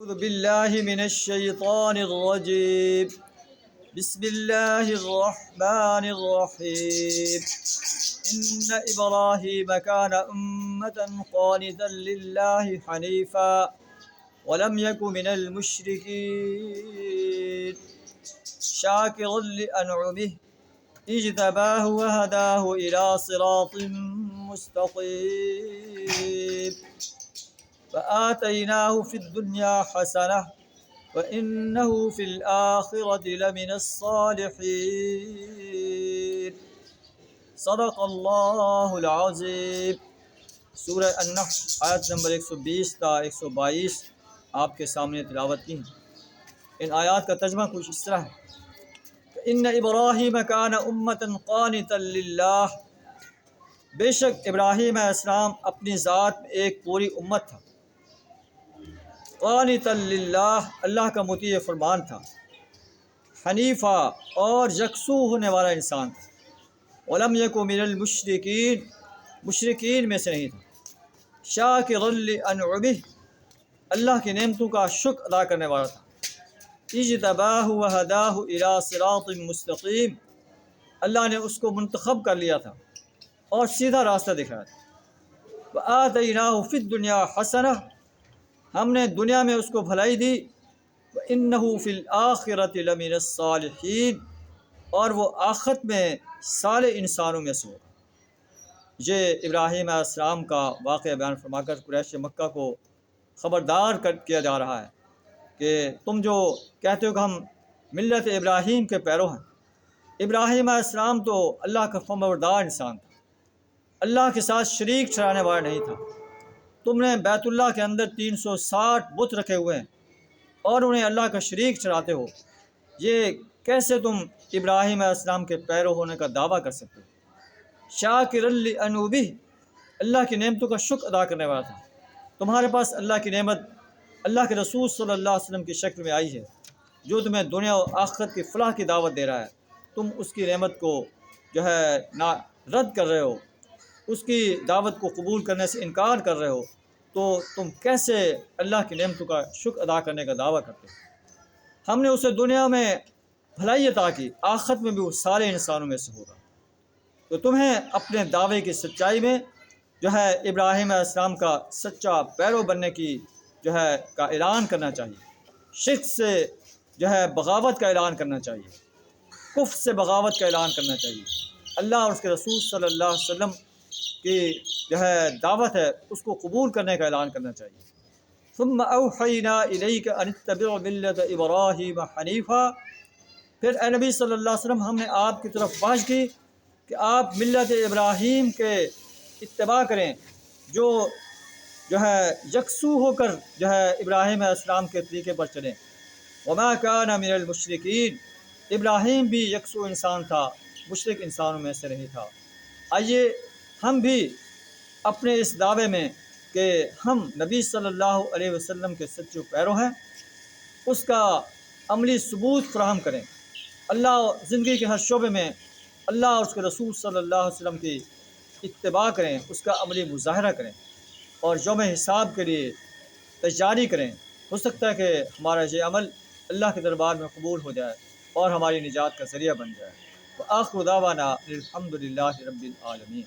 أعوذ بالله من الشيطان الرجيم. بسم الله الرحمن الرحيم. إن إبراهيم كان أمة قانتا لله حنيفا ولم يك من المشركين شاكرا لأنعمه اجتباه وهداه إلى صراط مستقيم فآتيناه في الدنيا حسنة وإنه في الآخرة لمن الصالحين. صدق اللہ العظیم. سورہ النحل آیت نمبر 120 تا 122 آپ کے سامنے تلاوت کی ہیں. ان آیات کا ترجمہ کچھ اس طرح ہے کہ ان ابراہیم کان امۃ قانتا للہ، بے شک ابراہیم علیہ السلام اپنی ذات میں ایک پوری امت تھا. قانتا للہ، اللہ کا مطیع فرمان تھا. حنیفہ، اور یکسو ہونے والا انسان تھا. ولم یک من المشرکین، مشرکین میں سے نہیں تھا. شاکرا لانعمہ، اللہ کی نعمتوں کا شکر ادا کرنے والا تھا. اجتباہ وہداہ الی صراط مستقیم، اللہ نے اس کو منتخب کر لیا تھا اور سیدھا راستہ دکھایا تھا. وآتیناہ فی الدنیا حسنہ، ہم نے دنیا میں اس کو بھلائی دی. وإنہ فی الآخرۃ لمن الصالحین، اور وہ آخرت میں صالح انسانوں میں سے ہوگا. یہ ابراہیم علیہ السلام کا واقعہ بیان فرما کر قریش مکہ کو خبردار کیا جا رہا ہے کہ تم جو کہتے ہو کہ ہم ملت ابراہیم کے پیرو ہیں. ابراہیم علیہ السلام تو اللہ کا فرمانبردار انسان تھا، اللہ کے ساتھ شریک ٹھہرانے والا نہیں تھا. تم نے بیت اللہ کے اندر 360 بت رکھے ہوئے ہیں اور انہیں اللہ کا شریک ٹھہراتے ہو. یہ کیسے تم ابراہیم علیہ السلام کے پیرو ہونے کا دعویٰ کر سکتے ہو؟ شاکرا لانعمہ، اللہ کی نعمتوں کا شکر ادا کرنے والا تھا. تمہارے پاس اللہ کی نعمت اللہ کے رسول صلی اللہ علیہ وسلم کی شکل میں آئی ہے جو تمہیں دنیا و آخرت کی فلاح کی دعوت دے رہا ہے. تم اس کی نعمت کو رد کر رہے ہو، اس کی دعوت کو قبول کرنے سے انکار کر رہے ہو، تو تم کیسے اللہ کی نعمتوں کا شکر ادا کرنے کا دعویٰ کرتے ہو؟ ہم نے اسے دنیا میں بھلائی عطا کی، آخرت میں بھی وہ سارے انسانوں میں سے ہوگا. تو تمہیں اپنے دعوے کی سچائی میں ابراہیم علیہ السلام کا سچا پیرو بننے کی کا اعلان کرنا چاہیے. شرک سے بغاوت کا اعلان کرنا چاہیے، کفر سے بغاوت کا اعلان کرنا چاہیے. اللہ اور اس کے رسول صلی اللہ علیہ وسلم کی دعوت ہے اس کو قبول کرنے کا اعلان کرنا چاہیے. ثم اوحینا الیک ان اتبع ملت ابراہیم حنیفا، پھر اے نبی صلی اللہ علیہ وسلم ہم نے آپ کی طرف وحی کی کہ آپ ملت ابراہیم کے اتباع کریں، جو یکسو ہو کر ابراہیم علیہ السلام کے طریقے پر چلیں. وما کان من المشرکین، ابراہیم بھی یکسو انسان تھا، مشرک انسانوں میں سے نہیں تھا. آئیے ہم بھی اپنے اس دعوے میں کہ ہم نبی صلی اللہ علیہ وسلم کے سچے پیرو ہیں اس کا عملی ثبوت فراہم کریں. اللہ زندگی کے ہر شعبے میں اللہ اور اس کے رسول صلی اللہ علیہ وسلم کی اتباع کریں، اس کا عملی مظاہرہ کریں اور یوم حساب کے لیے تیاری کریں. ہو سکتا ہے کہ ہمارا یہ عمل اللہ کے دربار میں قبول ہو جائے اور ہماری نجات کا ذریعہ بن جائے. وآخر دعوانا الحمد للہ رب العالمین.